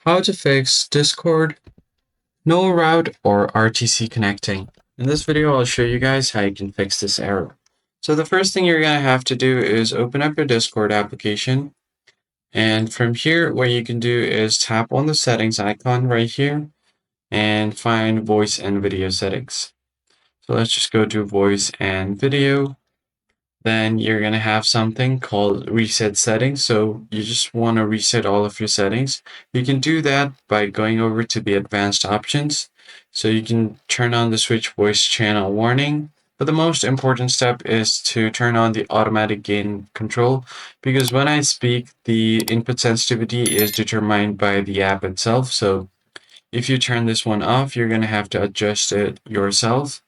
How to fix Discord, no route, or RTC connecting. In this video, I'll show you guys how you can fix this error. So the first thing you're going to have to do is open up your Discord application. And from here, what you can do is tap on the settings icon right here and find voice and video settings. So let's just go to voice and video. Then you're going to have something called reset settings. So you just want to reset all of your settings. You can do that by going over to the advanced options. So you can turn on the switch voice channel warning. But the most important step is to turn on the automatic gain control, because when I speak, the input sensitivity is determined by the app itself. So if you turn this one off, you're going to have to adjust it yourself.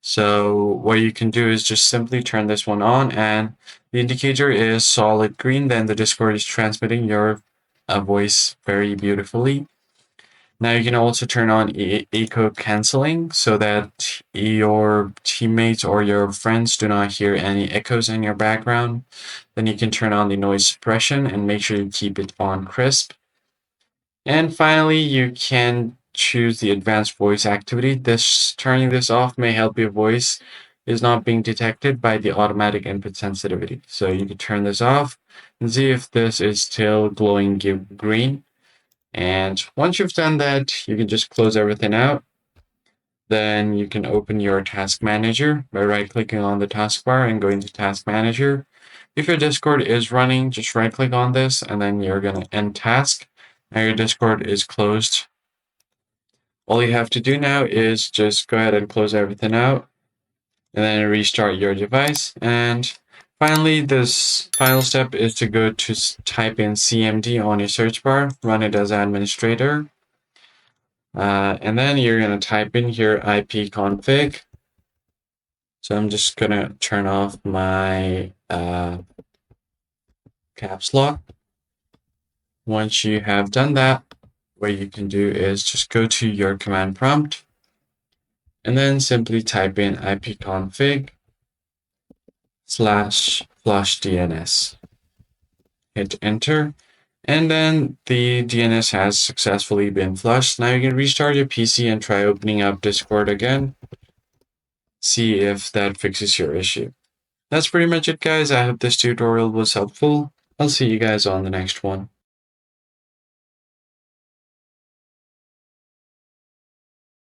So what you can do is just simply turn this one on, and the indicator is solid green. Then the Discord is transmitting your voice very beautifully. Now you can also turn on echo canceling so that your teammates or your friends do not hear any echoes in your background. Then you can turn on the noise suppression and make sure you keep it on crisp. And finally, you can choose the advanced voice activity. Turning this off may help your voice is not being detected by the automatic input sensitivity. So you can turn this off and see if this is still glowing green. And once you've done that, you can just close everything out. Then you can open your task manager by right-clicking on the taskbar and going to task manager. If your Discord is running, just right-click on this and then you're going to end task. Now your Discord is closed. All you have to do now is just go ahead and close everything out and then restart your device. And finally, this final step is to go to type in CMD on your search bar, run it as administrator. And then you're going to type in your IP config. So I'm just going to turn off my caps lock. Once you have done that, what you can do is just go to your command prompt and then simply type in ipconfig /flush DNS. Hit enter, and then the DNS has successfully been flushed. Now you can restart your PC and try opening up Discord again. See if that fixes your issue. That's pretty much it, guys. I hope this tutorial was helpful. I'll see you guys on the next one.